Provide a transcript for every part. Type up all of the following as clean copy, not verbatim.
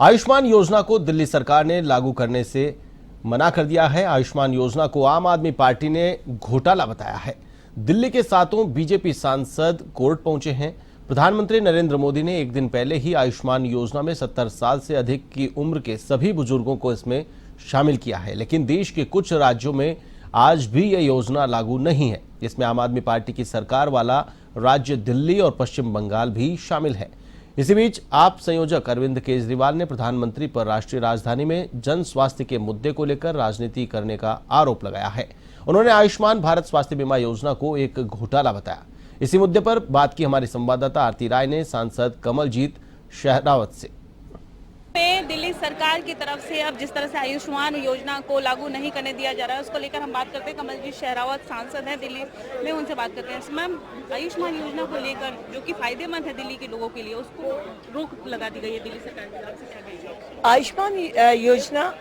आयुष्मान योजना को दिल्ली सरकार ने लागू करने से मना कर दिया है। आयुष्मान योजना को आम आदमी पार्टी ने घोटाला बताया है। दिल्ली के सातों बीजेपी सांसद कोर्ट पहुंचे हैं। प्रधानमंत्री नरेंद्र मोदी ने एक दिन पहले ही आयुष्मान योजना में 70 साल से अधिक की उम्र के सभी बुजुर्गों को इसमें शामिल किया है, लेकिन देश के कुछ राज्यों में आज भी यह योजना लागू नहीं है। इसमें आम आदमी पार्टी की सरकार वाला राज्य दिल्ली और पश्चिम बंगाल भी शामिल है। इसी बीच आप संयोजक अरविंद केजरीवाल ने प्रधानमंत्री पर राष्ट्रीय राजधानी में जन स्वास्थ्य के मुद्दे को लेकर राजनीति करने का आरोप लगाया है। उन्होंने आयुष्मान भारत स्वास्थ्य बीमा योजना को एक घोटाला बताया। इसी मुद्दे पर बात की हमारी संवाददाता आरती राय ने सांसद कमलजीत शेरावत से। दिल्ली सरकार की तरफ से अब जिस तरह से आयुष्मान योजना को लागू नहीं करने दिया जा रहा है, उसको लेकर हम बात करते हैं। कमलजीत शेरावत सांसद हैं दिल्ली में, उनसे बात करते हैं। मैम, आयुष्मान योजना को लेकर जो कि फायदेमंद है दिल्ली के लोगों के लिए, उसको रोक लगा दी गई है दिल्ली सरकार की तरफ से, क्या कहेंगे? आयुष्मान योजना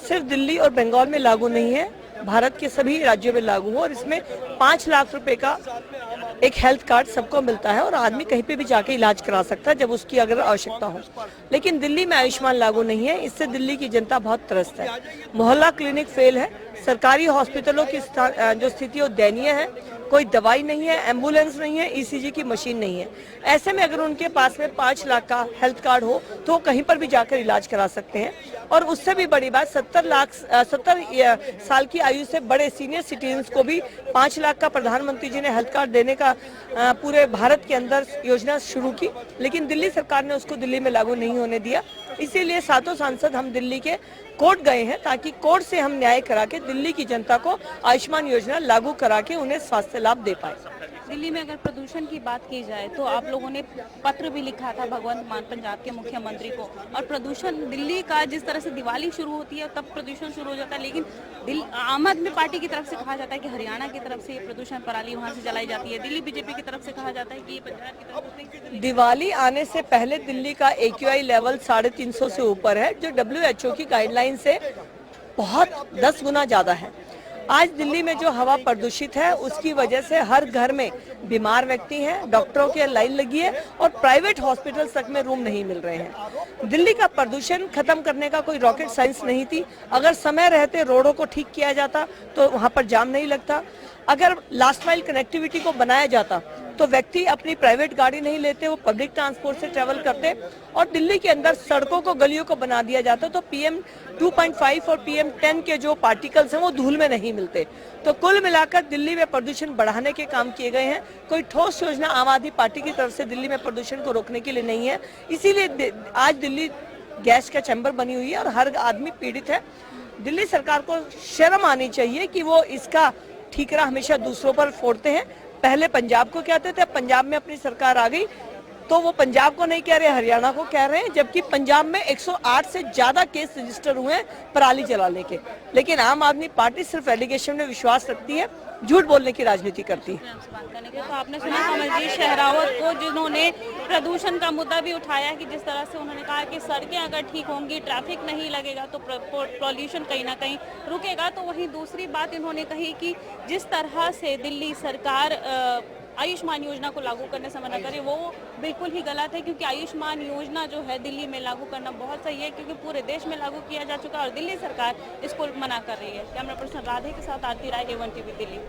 सिर्फ दिल्ली और बंगाल में लागू नहीं है, भारत के सभी राज्यों में लागू हो और इसमें 5 लाख रुपए का एक हेल्थ कार्ड सबको मिलता है और आदमी कहीं पे भी जाके इलाज करा सकता है जब उसकी अगर आवश्यकता हो। लेकिन दिल्ली में आयुष्मान लागू नहीं है, इससे दिल्ली की जनता बहुत त्रस्त है। मोहल्ला क्लिनिक फेल है, सरकारी हॉस्पिटलों की जो स्थिति वो दयनीय है। कोई दवाई नहीं है, एम्बुलेंस नहीं है, ईसीजी की मशीन नहीं है। ऐसे में अगर उनके पास में 5 लाख का हेल्थ कार्ड हो तो कहीं पर भी जाकर इलाज करा सकते हैं। और उससे भी बड़ी बात, 70 साल की आयु से बड़े सीनियर सिटीजन्स को भी 5 लाख का प्रधानमंत्री जी ने हेल्थ कार्ड देने का पूरे भारत के अंदर योजना शुरू की, लेकिन दिल्ली सरकार ने उसको दिल्ली में लागू नहीं होने दिया। इसीलिए सातों सांसद हम दिल्ली के कोर्ट गए हैं ताकि कोर्ट से हम न्याय करा के दिल्ली की जनता को आयुष्मान योजना लागू करा के उन्हें स्वास्थ्य लाभ दे पाए। दिल्ली में अगर प्रदूषण की बात की जाए तो आप लोगों ने पत्र भी लिखा था भगवंत मान, पंजाब के मुख्यमंत्री को, और प्रदूषण दिल्ली का जिस तरह से दिवाली शुरू होती है तब प्रदूषण शुरू हो जाता है, लेकिन आम आदमी पार्टी की तरफ से कहा जाता है कि हरियाणा की तरफ से प्रदूषण पराली वहां से जलाई जाती है। दिल्ली बीजेपी की तरफ से कहा जाता है कि पंजाब की तरफ से। दिवाली आने से पहले दिल्ली का AQI लेवल 350 से ऊपर है, जो WHO की गाइडलाइन से बहुत 10 गुना ज्यादा है। आज दिल्ली में जो हवा प्रदूषित है उसकी वजह से हर घर में बीमार व्यक्ति हैं, डॉक्टरों की लाइन लगी है और प्राइवेट हॉस्पिटल तक में रूम नहीं मिल रहे हैं। दिल्ली का प्रदूषण खत्म करने का कोई रॉकेट साइंस नहीं थी। अगर समय रहते रोडों को ठीक किया जाता तो वहां पर जाम नहीं लगता। अगर लास्ट माइल कनेक्टिविटी को बनाया जाता तो व्यक्ति अपनी प्राइवेट गाड़ी नहीं लेते, वो पब्लिक ट्रांसपोर्ट से ट्रेवल करते और दिल्ली के अंदर सड़कों को, गलियों को बना दिया जाता तो PM 2.5 और PM 10 के जो पार्टिकल्स हैं वो धूल में नहीं मिलते। तो कुल मिलाकर दिल्ली में प्रदूषण बढ़ाने के काम किए गए हैं। कोई ठोस योजना आम आदमी पार्टी की तरफ से दिल्ली में प्रदूषण को रोकने के लिए नहीं है। इसीलिए आज दिल्ली गैस का चैम्बर बनी हुई है और हर आदमी पीड़ित है। दिल्ली सरकार को शर्म आनी चाहिए कि वो इसका ठीकरा हमेशा दूसरों पर फोड़ते हैं। पहले पंजाब को कहते थे, पंजाब में अपनी सरकार आ गई तो वो पंजाब को नहीं कह रहे, हरियाणा को कह रहे हैं, जबकि पंजाब में 108 से ज्यादा केस रजिस्टर हुए हैं पराली जलाने के। लेकिन आम आदमी पार्टी सिर्फ एलिगेशन में विश्वास रखती है, झूठ बोलने की राजनीति करती है। तो आपने सुना कमलजीत शेरावत को, जिन्होंने प्रदूषण का मुद्दा भी उठाया कि जिस तरह से उन्होंने कहा कि सड़कें अगर ठीक होंगी, ट्रैफिक नहीं लगेगा तो पॉल्यूशन कहीं ना कहीं रुकेगा। तो वहीं दूसरी बात इन्होंने कही कि जिस तरह से दिल्ली सरकार आयुष्मान योजना को लागू करने से मना करे वो बिल्कुल ही गलत है, क्योंकि आयुष्मान योजना जो है दिल्ली में लागू करना बहुत सही है, क्योंकि पूरे देश में लागू किया जा चुका है और दिल्ली सरकार इसको मना कर रही है। कैमरा पर्सन राधे के साथ आरती राय, A1 TV दिल्ली।